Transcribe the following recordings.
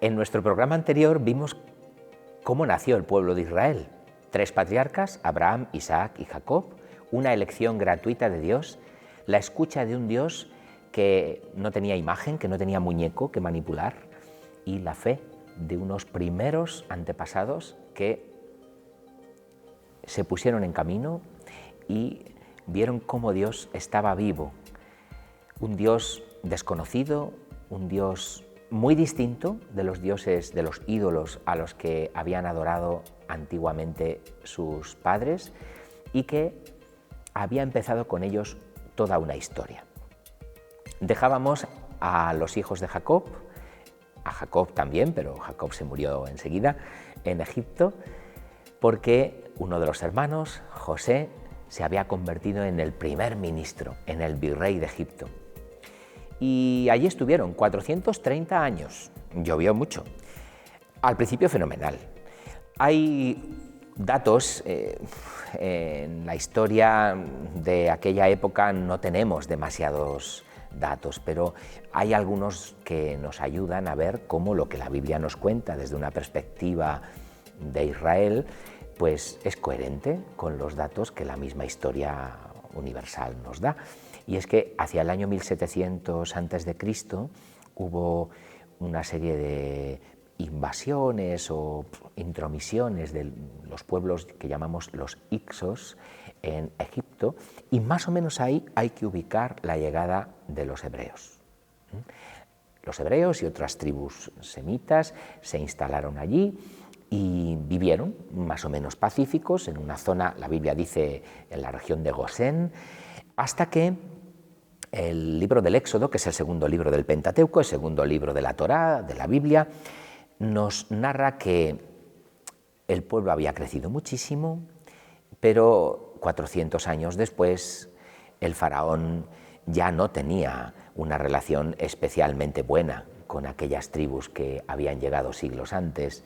En nuestro programa anterior vimos cómo nació el pueblo de Israel. 3 patriarcas, Abraham, Isaac y Jacob, una elección gratuita de Dios, la escucha de un Dios que no tenía imagen, que no tenía muñeco que manipular, y la fe de unos primeros antepasados que se pusieron en camino y vieron cómo Dios estaba vivo. Un Dios desconocido, un Dios muy distinto de los dioses, de los ídolos a los que habían adorado antiguamente sus padres y que había empezado con ellos toda una historia. Dejábamos a los hijos de Jacob, a Jacob también, pero Jacob se murió enseguida, en Egipto, porque uno de los hermanos, José, se había convertido en el primer ministro, en el virrey de Egipto. Y allí estuvieron 430 años, llovió mucho. Al principio fenomenal. Hay datos, en la historia de aquella época no tenemos demasiados datos, pero hay algunos que nos ayudan a ver cómo lo que la Biblia nos cuenta desde una perspectiva de Israel, pues es coherente con los datos que la misma historia universal nos da. Y es que hacia el año 1700 a.C. hubo una serie de invasiones o intromisiones de los pueblos que llamamos los Hicsos en Egipto, y más o menos ahí hay que ubicar la llegada de los hebreos. Los hebreos y otras tribus semitas se instalaron allí y vivieron más o menos pacíficos en una zona, la Biblia dice, en la región de Gosén, hasta que el libro del Éxodo, que es el segundo libro del Pentateuco, el segundo libro de la Torá, de la Biblia, nos narra que el pueblo había crecido muchísimo, pero 400 años después el faraón ya no tenía una relación especialmente buena con aquellas tribus que habían llegado siglos antes.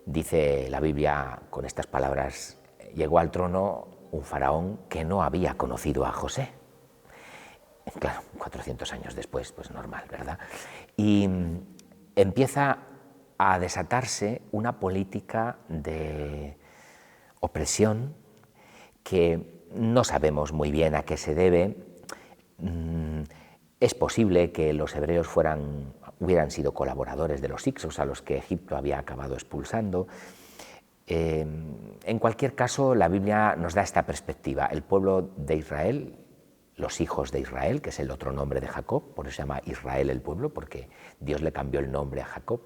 Dice la Biblia con estas palabras: llegó al trono un faraón que no había conocido a José. Claro, 400 años después, pues normal, ¿verdad? Y empieza a desatarse una política de opresión que no sabemos muy bien a qué se debe. Es posible que los hebreos hubieran sido colaboradores de los Hicsos, a los que Egipto había acabado expulsando. En cualquier caso, la Biblia nos da esta perspectiva. El pueblo de Israel, los hijos de Israel, que es el otro nombre de Jacob, por eso se llama Israel el pueblo, porque Dios le cambió el nombre a Jacob,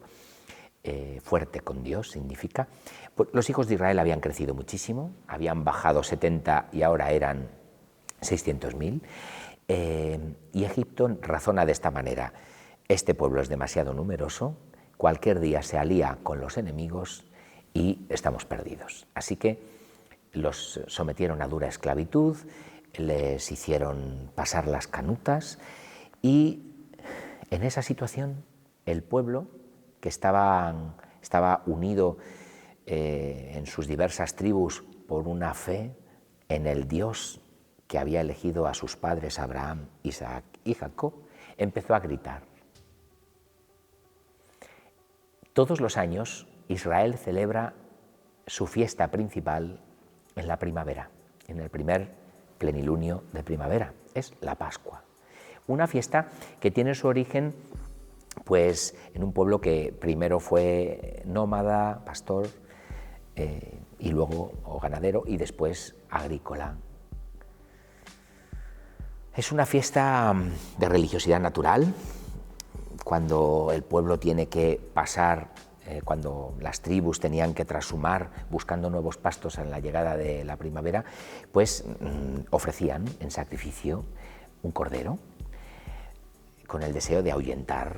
fuerte con Dios significa. Pues los hijos de Israel habían crecido muchísimo, habían bajado 70 y ahora eran 600.000, y Egipto razona de esta manera: este pueblo es demasiado numeroso, cualquier día se alía con los enemigos y estamos perdidos. Así que los sometieron a dura esclavitud, les hicieron pasar las canutas, y en esa situación el pueblo, que estaba unido en sus diversas tribus por una fe en el Dios que había elegido a sus padres Abraham, Isaac y Jacob, empezó a gritar. Todos los años Israel celebra su fiesta principal en la primavera, en el primer plenilunio de primavera, es la Pascua. Una fiesta que tiene su origen pues en un pueblo que primero fue nómada, pastor, y luego o ganadero, y después agrícola. Es una fiesta de religiosidad natural, cuando el pueblo tiene que pasar, cuando las tribus tenían que trashumar buscando nuevos pastos en la llegada de la primavera, pues ofrecían en sacrificio un cordero, con el deseo de ahuyentar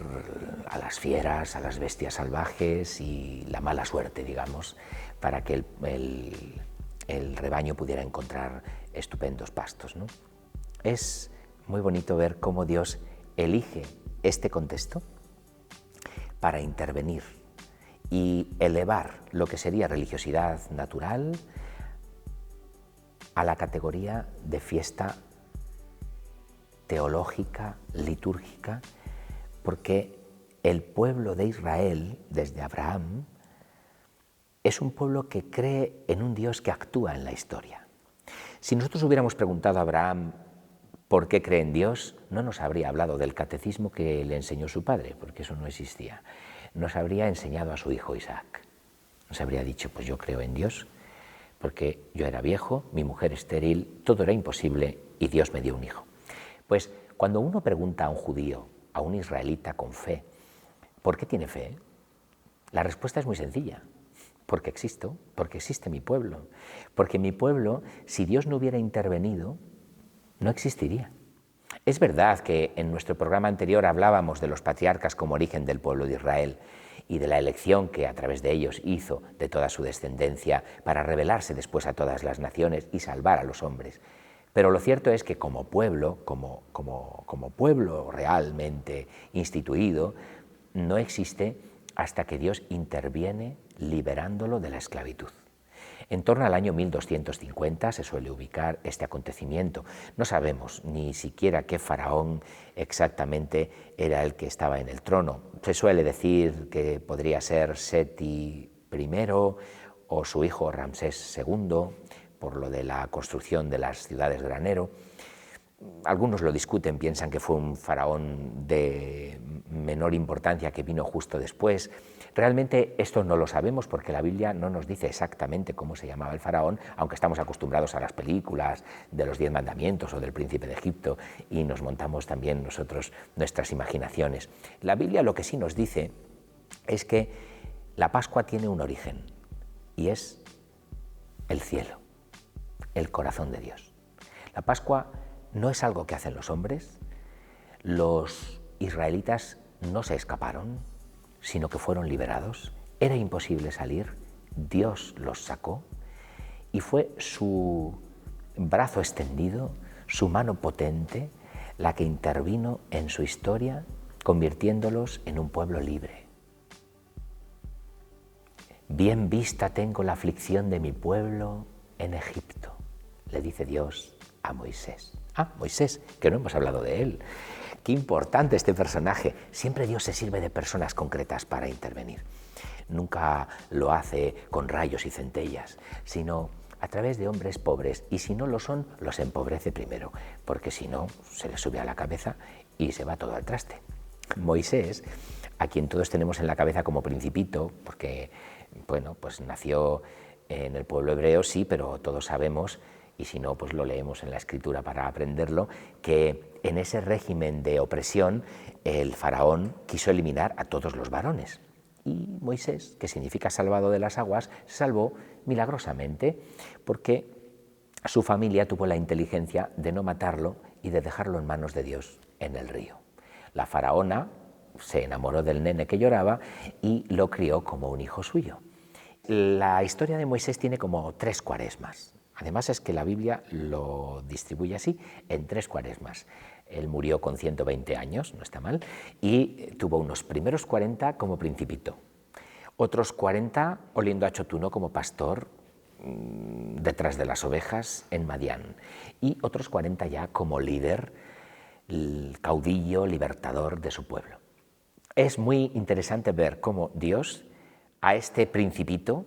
a las fieras, a las bestias salvajes y la mala suerte, digamos, para que el rebaño pudiera encontrar estupendos pastos, ¿no? Es muy bonito ver cómo Dios elige este contexto para intervenir y elevar lo que sería religiosidad natural a la categoría de fiesta teológica, litúrgica, porque el pueblo de Israel, desde Abraham, es un pueblo que cree en un Dios que actúa en la historia. Si nosotros hubiéramos preguntado a Abraham por qué cree en Dios, no nos habría hablado del catecismo que le enseñó su padre, porque eso no existía. Nos habría enseñado a su hijo Isaac. Nos habría dicho, pues yo creo en Dios, porque yo era viejo, mi mujer estéril, todo era imposible y Dios me dio un hijo. Pues cuando uno pregunta a un judío, a un israelita con fe, ¿por qué tiene fe? La respuesta es muy sencilla. Porque existo, porque existe mi pueblo. Porque mi pueblo, si Dios no hubiera intervenido, no existiría. Es verdad que en nuestro programa anterior hablábamos de los patriarcas como origen del pueblo de Israel y de la elección que a través de ellos hizo de toda su descendencia para revelarse después a todas las naciones y salvar a los hombres. Pero lo cierto es que como pueblo, como pueblo realmente instituido, no existe hasta que Dios interviene liberándolo de la esclavitud. En torno al año 1250 se suele ubicar este acontecimiento. No sabemos ni siquiera qué faraón exactamente era el que estaba en el trono. Se suele decir que podría ser Seti I o su hijo Ramsés II, por lo de la construcción de las ciudades granero. Algunos lo discuten, piensan que fue un faraón de menor importancia que vino justo después. Realmente esto no lo sabemos porque la Biblia no nos dice exactamente cómo se llamaba el faraón, aunque estamos acostumbrados a las películas de los 10 mandamientos o del príncipe de Egipto y nos montamos también nosotros nuestras imaginaciones. La Biblia lo que sí nos dice es que la Pascua tiene un origen y es el cielo, el corazón de Dios. La Pascua no es algo que hacen los hombres. Los israelitas no se escaparon, sino que fueron liberados. Era imposible salir, Dios los sacó y fue su brazo extendido, su mano potente, la que intervino en su historia, convirtiéndolos en un pueblo libre. Bien vista tengo la aflicción de mi pueblo en Egipto, le dice Dios a Moisés. Moisés, que no hemos hablado de él. Qué importante este personaje. Siempre Dios se sirve de personas concretas para intervenir. Nunca lo hace con rayos y centellas, sino a través de hombres pobres, y si no lo son, los empobrece primero, porque si no, se les sube a la cabeza y se va todo al traste. Moisés, a quien todos tenemos en la cabeza como principito, porque, bueno, pues nació en el pueblo hebreo, sí, pero todos sabemos, y si no, pues lo leemos en la Escritura para aprenderlo, que en ese régimen de opresión el faraón quiso eliminar a todos los varones. Y Moisés, que significa salvado de las aguas, se salvó milagrosamente porque su familia tuvo la inteligencia de no matarlo y de dejarlo en manos de Dios en el río. La faraona se enamoró del nene que lloraba y lo crió como un hijo suyo. La historia de Moisés tiene como 3 cuaresmas. Además es que la Biblia lo distribuye así, en 3 cuaresmas. Él murió con 120 años, no está mal, y tuvo unos primeros 40 como principito, otros 40 oliendo a chotuno como pastor detrás de las ovejas en Madián, y otros 40 ya como líder, caudillo, libertador de su pueblo. Es muy interesante ver cómo Dios a este principito,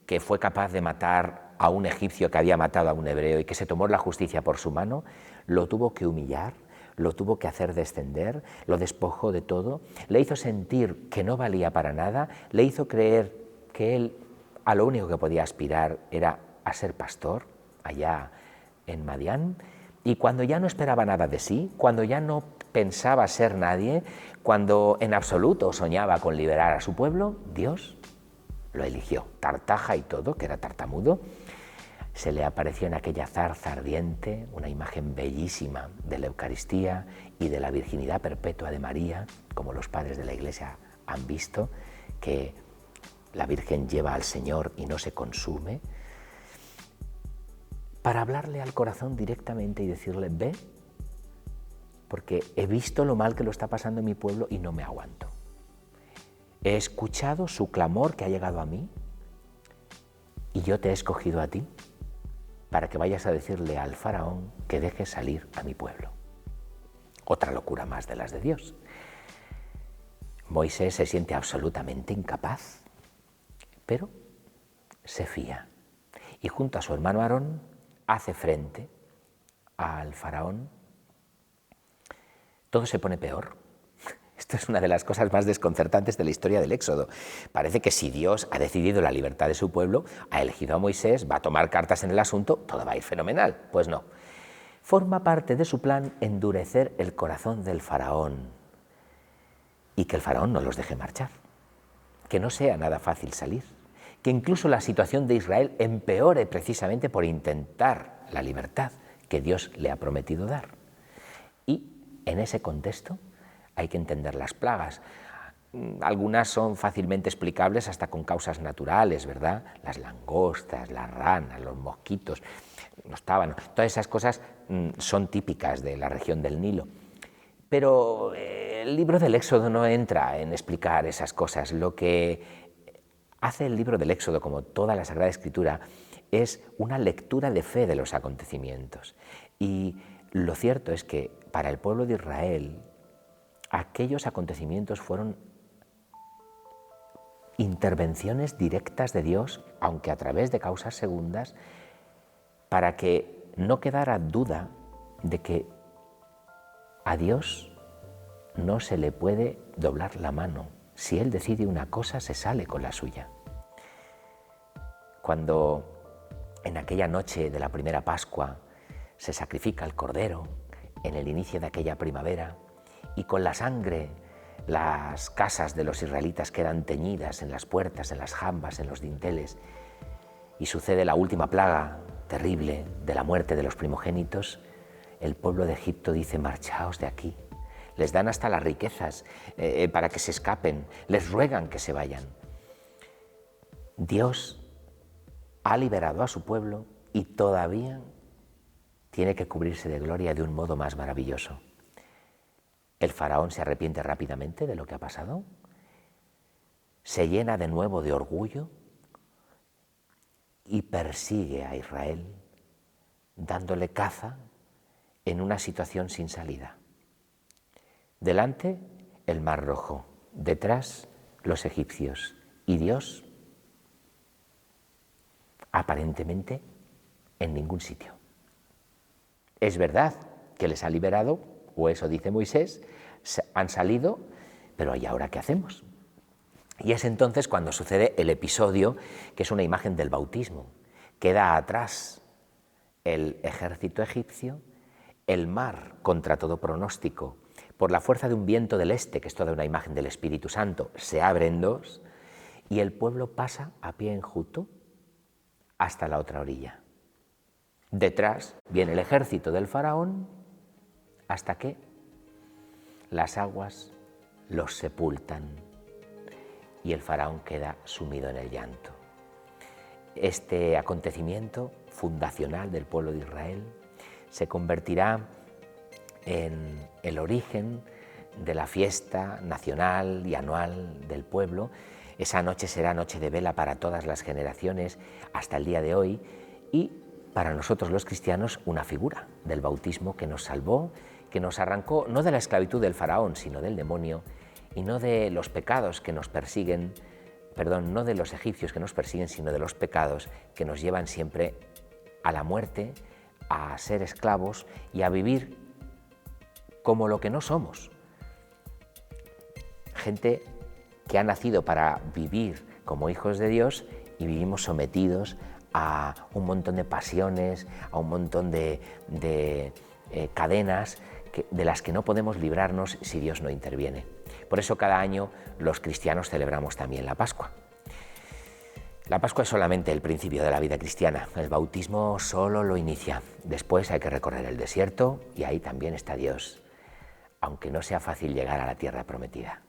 que fue capaz de matar a un egipcio que había matado a un hebreo y que se tomó la justicia por su mano, lo tuvo que humillar, lo tuvo que hacer descender, lo despojó de todo, le hizo sentir que no valía para nada, le hizo creer que él a lo único que podía aspirar era a ser pastor allá en Madián, y cuando ya no esperaba nada de sí, cuando ya no pensaba ser nadie, cuando en absoluto soñaba con liberar a su pueblo, Dios lo eligió, tartaja y todo, que era tartamudo. Se le apareció en aquella zarza ardiente una imagen bellísima de la Eucaristía y de la virginidad perpetua de María, como los padres de la Iglesia han visto, que la Virgen lleva al Señor y no se consume, para hablarle al corazón directamente y decirle, ve, porque he visto lo mal que lo está pasando en mi pueblo y no me aguanto. He escuchado su clamor que ha llegado a mí y yo te he escogido a ti para que vayas a decirle al faraón que deje salir a mi pueblo. Otra locura más de las de Dios. Moisés se siente absolutamente incapaz, pero se fía y junto a su hermano Aarón hace frente al faraón. Todo se pone peor. Esto es una de las cosas más desconcertantes de la historia del Éxodo. Parece que si Dios ha decidido la libertad de su pueblo, ha elegido a Moisés, va a tomar cartas en el asunto, todo va a ir fenomenal. Pues no. Forma parte de su plan endurecer el corazón del faraón y que el faraón no los deje marchar, que no sea nada fácil salir, que incluso la situación de Israel empeore precisamente por intentar la libertad que Dios le ha prometido dar. Y en ese contexto hay que entender las plagas. Algunas son fácilmente explicables hasta con causas naturales, ¿verdad? Las langostas, las ranas, los mosquitos, los tábanos, todas esas cosas son típicas de la región del Nilo. Pero el libro del Éxodo no entra en explicar esas cosas. Lo que hace el libro del Éxodo, como toda la Sagrada Escritura, es una lectura de fe de los acontecimientos. Y lo cierto es que para el pueblo de Israel, aquellos acontecimientos fueron intervenciones directas de Dios, aunque a través de causas segundas, para que no quedara duda de que a Dios no se le puede doblar la mano. Si Él decide una cosa, se sale con la suya. Cuando en aquella noche de la primera Pascua se sacrifica el cordero, en el inicio de aquella primavera, y con la sangre las casas de los israelitas quedan teñidas en las puertas, en las jambas, en los dinteles, y sucede la última plaga terrible de la muerte de los primogénitos, el pueblo de Egipto dice: marchaos de aquí. Les dan hasta las riquezas para que se escapen, les ruegan que se vayan. Dios ha liberado a su pueblo y todavía tiene que cubrirse de gloria de un modo más maravilloso. El faraón se arrepiente rápidamente de lo que ha pasado, se llena de nuevo de orgullo y persigue a Israel, dándole caza en una situación sin salida. Delante, el Mar Rojo, detrás, los egipcios, y Dios, aparentemente, en ningún sitio. Es verdad que les ha liberado, o eso dice Moisés, han salido, pero ¿y ahora qué hacemos? Y es entonces cuando sucede el episodio, que es una imagen del bautismo. Queda atrás el ejército egipcio, el mar contra todo pronóstico, por la fuerza de un viento del este, que es toda una imagen del Espíritu Santo, se abre en dos y el pueblo pasa a pie enjuto hasta la otra orilla. Detrás viene el ejército del faraón hasta que las aguas los sepultan y el faraón queda sumido en el llanto. Este acontecimiento fundacional del pueblo de Israel se convertirá en el origen de la fiesta nacional y anual del pueblo. Esa noche será noche de vela para todas las generaciones hasta el día de hoy y para nosotros los cristianos una figura del bautismo que nos salvó, que nos arrancó no de la esclavitud del faraón, sino del demonio y no de los pecados que nos persiguen, no de los egipcios que nos persiguen, sino de los pecados que nos llevan siempre a la muerte, a ser esclavos y a vivir como lo que no somos. Gente que ha nacido para vivir como hijos de Dios y vivimos sometidos a un montón de pasiones, a un montón de cadenas de las que no podemos librarnos si Dios no interviene. Por eso cada año los cristianos celebramos también la Pascua. La Pascua es solamente el principio de la vida cristiana, el bautismo solo lo inicia. Después hay que recorrer el desierto y ahí también está Dios, aunque no sea fácil llegar a la tierra prometida.